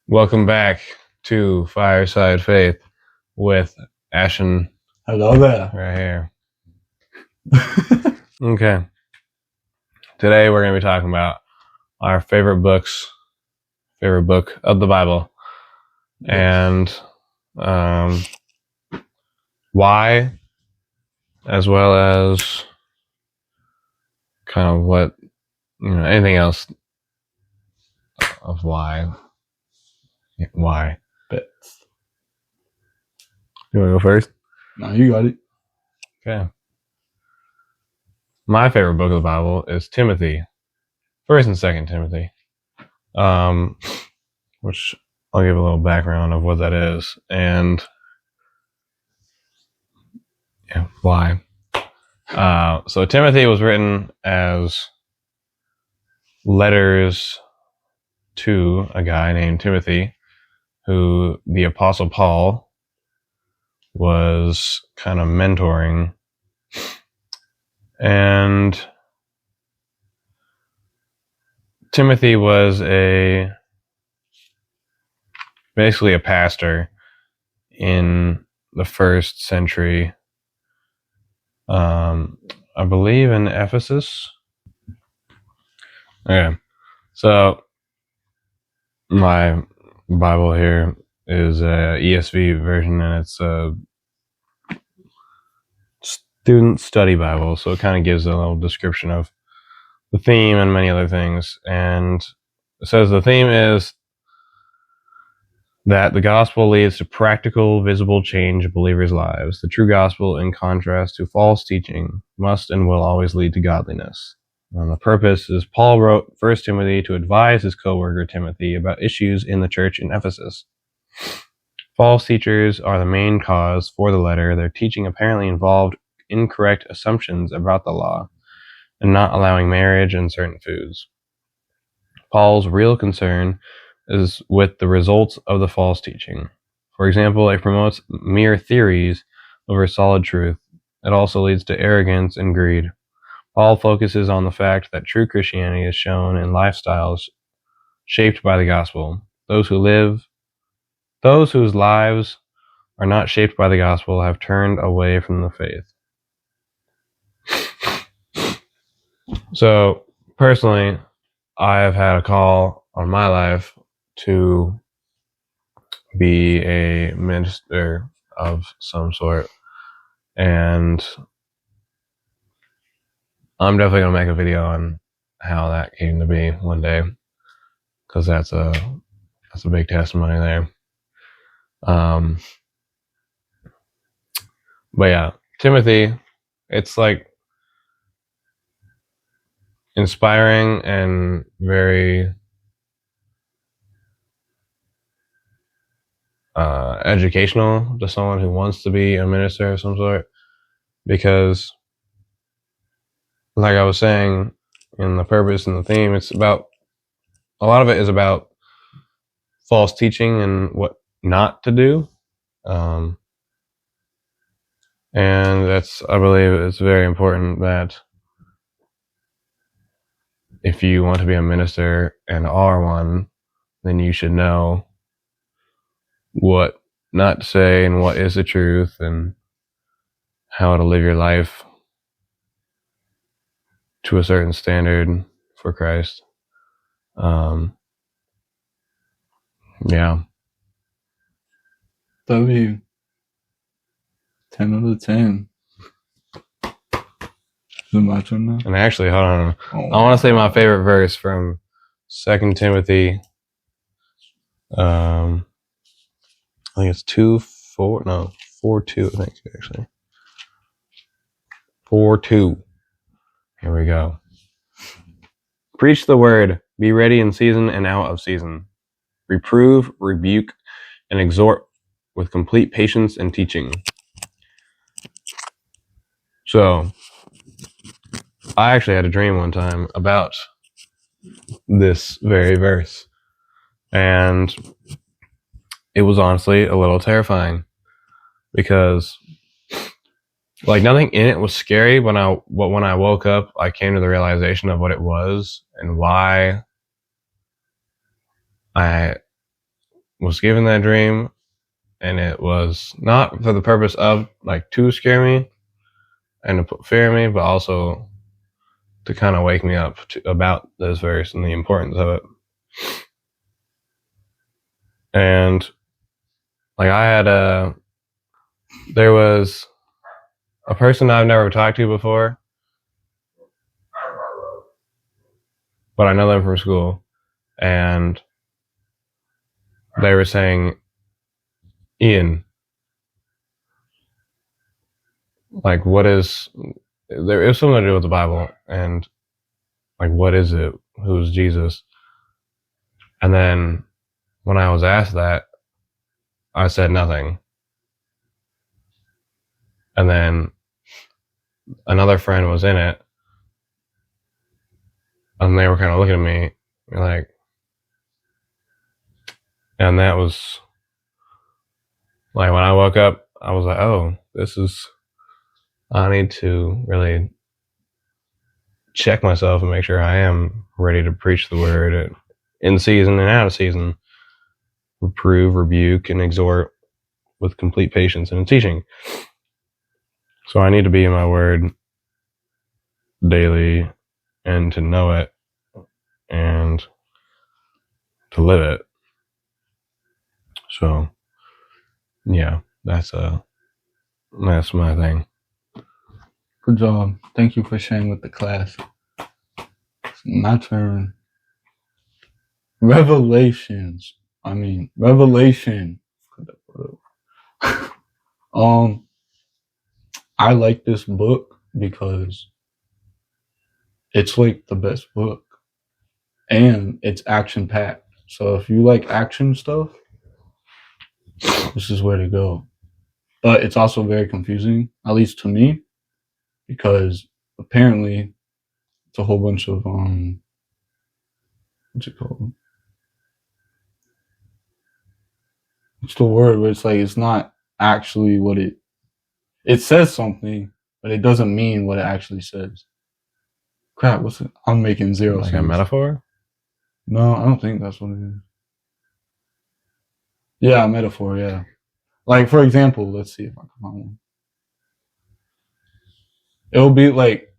Welcome back to Fireside Faith with Ashton. Hello there. Right here. Okay. Today we're going to be talking about our favorite book of the Bible, and why, as well as kind of what, anything else of why. Why? Bits. You want to go first? No, you got it. Okay. My favorite book of the Bible is Timothy, 1st and 2nd Timothy, which I'll give a little background of what that is and why. So Timothy was written as letters to a guy named Timothy, who the Apostle Paul was kind of mentoring. And Timothy was basically a pastor in the 1st century, I believe in Ephesus. Okay, so my Bible here is a ESV version, and it's a student study Bible, so it kind of gives a little description of the theme and many other things. And it says the theme is that the gospel leads to practical, visible change in believers' lives. The true gospel, in contrast to false teaching, must and will always lead to godliness. And the purpose is Paul wrote 1 Timothy to advise his co-worker Timothy about issues in the church in Ephesus. False teachers are the main cause for the letter. Their teaching apparently involved incorrect assumptions about the law and not allowing marriage and certain foods. Paul's real concern is with the results of the false teaching. For example, it promotes mere theories over solid truth. It also leads to arrogance and greed. Paul focuses on the fact that true Christianity is shown in lifestyles shaped by the gospel. Those whose lives are not shaped by the gospel have turned away from the faith. So, personally, I have had a call on my life to be a minister of some sort, and I'm definitely going to make a video on how that came to be one day, because that's a big testimony there. But yeah, Timothy, it's like inspiring and very educational to someone who wants to be a minister of some sort, because, like I was saying, in the purpose and the theme, it's about, a lot of it is about false teaching and what not to do. And I believe it's very important that if you want to be a minister and are one, then you should know what not to say and what is the truth and how to live your life to a certain standard for Christ. Yeah. W. 10 out of 10. Is it my turn now? And actually, hold on. I want to say my favorite verse from 2 Timothy. I think it's 4:2, I think, actually. 4:2. Here we go. Preach the word. Be ready in season and out of season. Reprove, rebuke, and exhort with complete patience and teaching. So, I actually had a dream one time about this very verse, and it was honestly a little terrifying, because like nothing in it was scary, but when I woke up, I came to the realization of what it was and why I was given that dream, and it was not for the purpose of like to scare me and to put fear in me, but also to kind of wake me up about this verse and the importance of it. And like there was a person I've never talked to before, but I know them from school, and they were saying, Ian, like, what is, there is something to do with the Bible, and like, what is it? Who's Jesus? And then when I was asked that, I said nothing. And then another friend was in it, and they were kind of looking at me like, and that was like when I woke up, I was like, oh, I need to really check myself and make sure I am ready to preach the word in season and out of season, reprove, rebuke, and exhort with complete patience and teaching. So I need to be in my word daily and to know it and to live it. So yeah, that's my thing. Good job. Thank you for sharing with the class. It's my turn. Revelation. I like this book because it's like the best book, and it's action packed. So if you like action stuff, this is where to go. But it's also very confusing, at least to me, because apparently it's a whole bunch of what's it called? What's the word? Where it's like it's not actually what it says something, but it doesn't mean what it actually says. Crap, what's it? I'm making zero Like sense. a metaphor? No, I don't think that's what it is. Yeah, a metaphor, yeah. Like, for example, let's see if I can find one. It'll be like,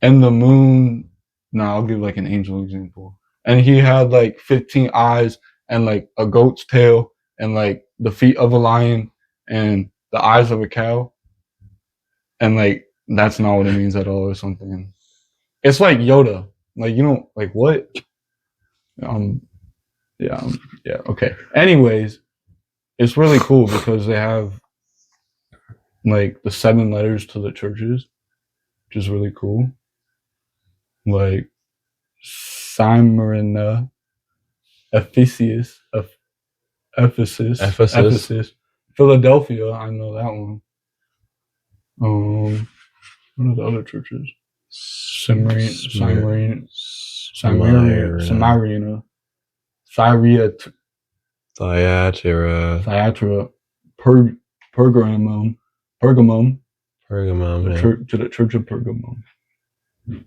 and the moon, no, I'll give like an angel example. And he had like 15 eyes and like a goat's tail and like the feet of a lion and the eyes of a cow. And like, that's not what it means at all or something. It's like Yoda. Like, you know, like what? Yeah, okay. Anyways, it's really cool because they have like the 7 letters to the churches, which is really cool. Like Smyrna, Ephesus, Philadelphia. I know that one. What are the other churches? Smyrna, Thyatira, Pergamum, yeah. to the church of Pergamum.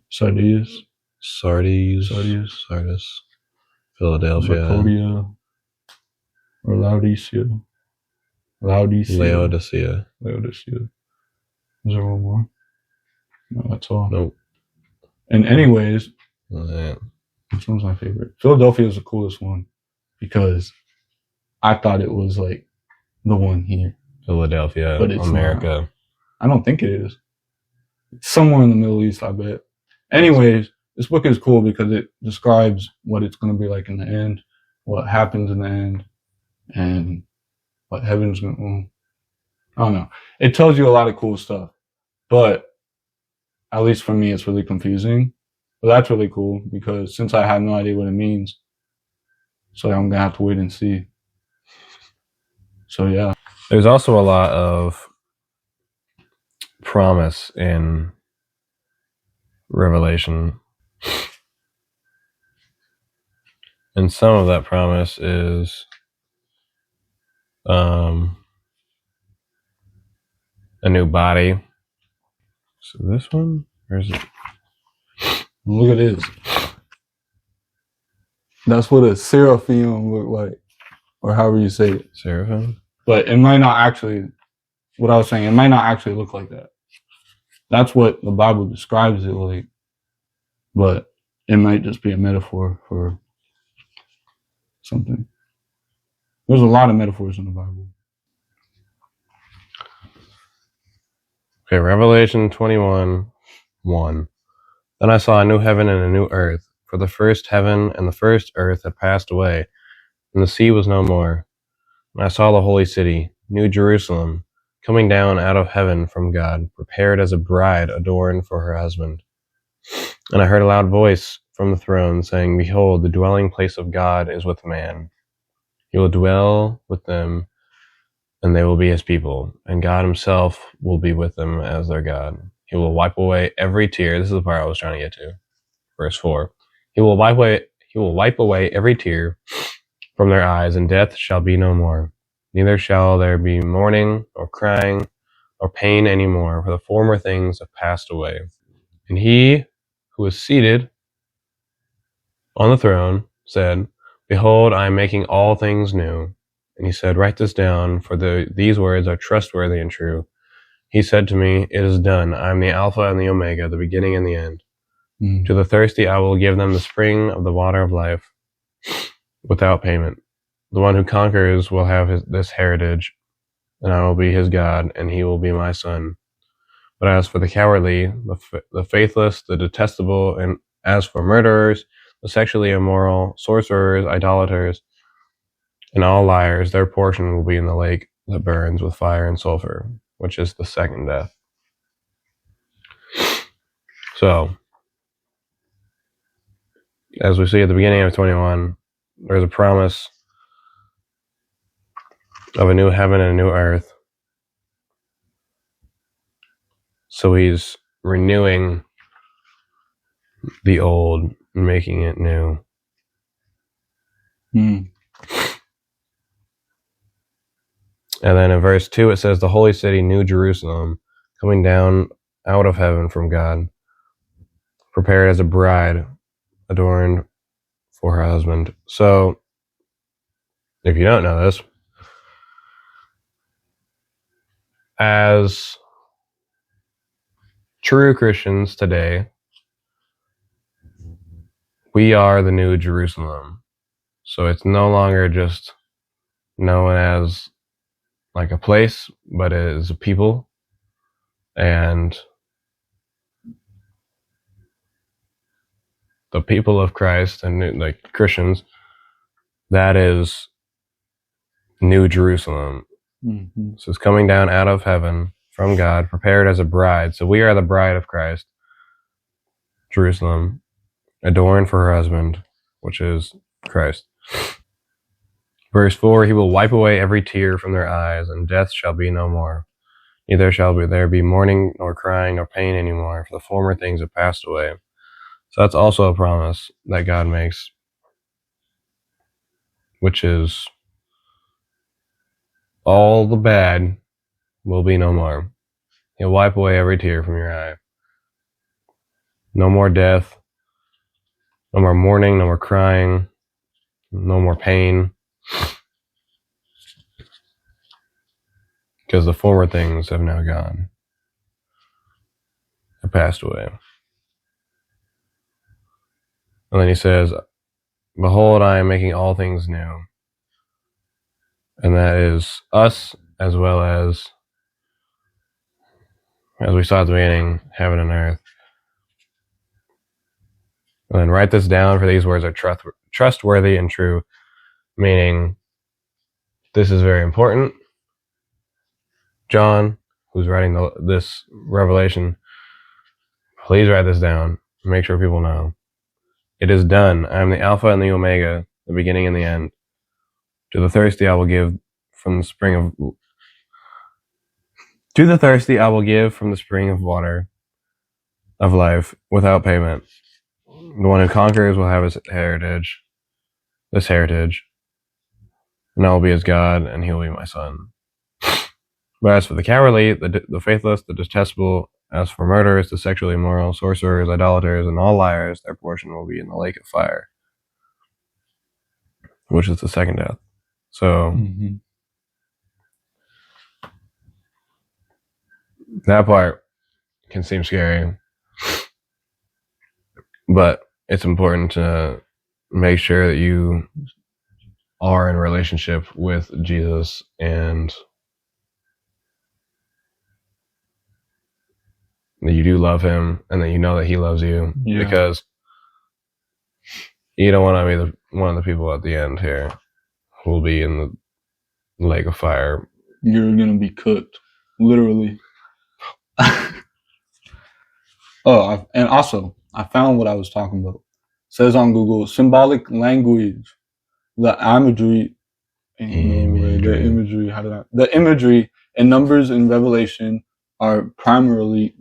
Sardis, Philadelphia, Lacodia, or Laodicea. Laodicea. Is there one more? No, that's all. Nope. And anyways, Yeah. This one's my favorite. Philadelphia is the coolest one because I thought it was like the one here. Philadelphia, but it's America. Not. I don't think it is. It's somewhere in the Middle East, I bet. Anyways, this book is cool because it describes what it's going to be like in the end, what happens in the end, and what heaven's going to. I don't know. It tells you a lot of cool stuff, but at least for me, it's really confusing. But that's really cool because since I have no idea what it means, so I'm gonna have to wait and see. So yeah. There's also a lot of promise in Revelation. And some of that promise is a new body. So this one? Where is it? Look at this. That's what a seraphim look like, or however you say it. Seraphim? But it might not actually, what I was saying, it might not actually look like that. That's what the Bible describes it like, but it might just be a metaphor for something. There's a lot of metaphors in the Bible. Okay, Revelation 21:1. Then I saw a new heaven and a new earth, for the first heaven and the first earth had passed away, and the sea was no more. And I saw the holy city, New Jerusalem, coming down out of heaven from God, prepared as a bride adorned for her husband. And I heard a loud voice from the throne saying, Behold, the dwelling place of God is with man. He will dwell with them, and they will be his people, and God himself will be with them as their God. He will wipe away every tear. This is the part I was trying to get to. Verse 4. He will wipe away every tear from their eyes, and death shall be no more. Neither shall there be mourning, or crying, or pain any more, for the former things have passed away. And he who was seated on the throne said, Behold, I am making all things new. And he said, Write this down, for these words are trustworthy and true. He said to me, It is done. I am the Alpha and the Omega, the beginning and the end. To the thirsty I will give them the spring of the water of life without payment. The one who conquers will have this heritage, and I will be his God, and he will be my son. But as for the cowardly, the faithless, the detestable, and as for murderers, the sexually immoral, sorcerers, idolaters, and all liars, their portion will be in the lake that burns with fire and sulfur, which is the second death. So, as we see at the beginning of 21, there's a promise of a new heaven and a new earth. So he's renewing the old and making it new. And then in verse 2 it says, The holy city, New Jerusalem, coming down out of heaven from God, prepared as a bride adorned for her husband. So, if you don't know this, as true Christians today, we are the New Jerusalem. So it's no longer just known as like a place, but it is a people. And the people of Christ and like Christians, that is New Jerusalem. Mm-hmm. So it's coming down out of heaven from God, prepared as a bride. So we are the bride of Christ, Jerusalem, adorned for her husband, which is Christ. Verse 4, He will wipe away every tear from their eyes, and death shall be no more. Neither shall there be mourning, nor crying, nor pain anymore, for the former things have passed away. So that's also a promise that God makes, which is all the bad will be no more. He'll wipe away every tear from your eye. No more death, no more mourning, no more crying, no more pain. Because the former things have now gone, have passed away. And then he says, Behold, I am making all things new. And that is us, as well as we saw at the beginning, heaven and earth. And then write this down, for these words are trustworthy and true, meaning this is very important. John, who's writing this revelation, please write this down. Make sure people know. It is done. I am the Alpha and the Omega, the beginning and the end. To the thirsty I will give from the spring of water of life without payment. The one who conquers will have this heritage, and I will be his God, and he will be my son. But as for the cowardly, the faithless, the detestable, as for murderers, the sexually immoral, sorcerers, idolaters, and all liars, their portion will be in the lake of fire. which is the second death. So that part can seem scary, but it's important to make sure that you are in a relationship with Jesus and that you do love him and that you know that he loves you, because you don't want to be one of the people at the end here who will be in the lake of fire. You're going to be cooked, literally. And also, I found what I was talking about. It says on Google, symbolic language, the imagery and numbers in Revelation are primarily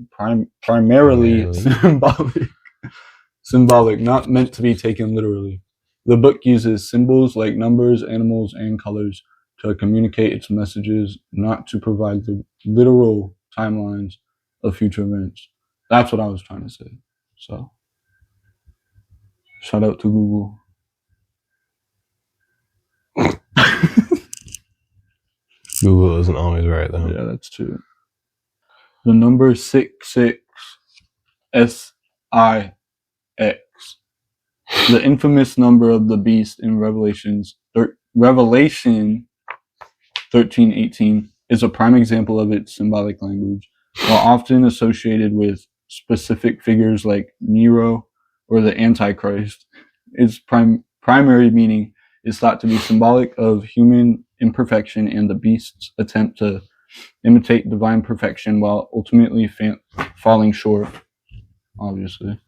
symbolic, not meant to be taken literally. The book uses symbols like numbers, animals, and colors to communicate its messages, not to provide the literal timelines of future events. That's what I was trying to say. So, shout out to Google. Google isn't always right, though. Yeah, that's true. The number 66, S-I-X, the infamous number of the beast in Revelation 13:18, is a prime example of its symbolic language. While often associated with specific figures like Nero or the Antichrist, its primary meaning is thought to be symbolic of human imperfection and the beast's attempt to imitate divine perfection while ultimately falling short, obviously.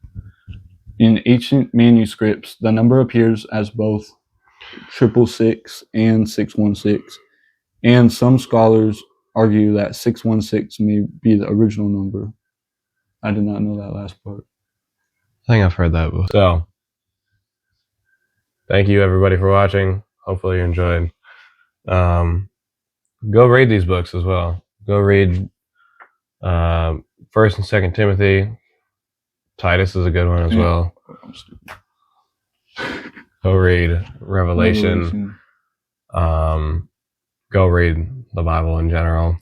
In ancient manuscripts, the number appears as both 666 and 616, and some scholars argue that 616 may be the original number. I did not know that last part. I think I've heard that before. So, thank you everybody for watching. Hopefully you enjoyed. Go read these books as well. Go read 1st and 2nd Timothy. Titus is a good one as well. Go read Revelation. Go read the Bible in general.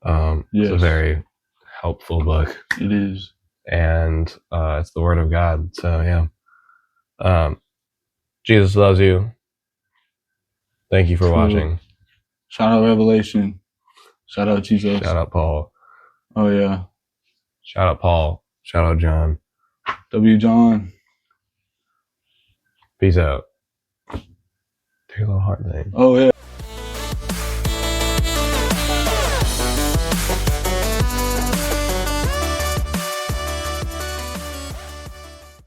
It's a very helpful book. It is. And it's the Word of God. So, yeah. Jesus loves you. Thank you for watching. Shout out Revelation. Shout out Jesus. Shout out Paul. Oh, yeah. Shout out Paul. Shout out John. W. John. Peace out. Take a little heart thing. Oh, yeah.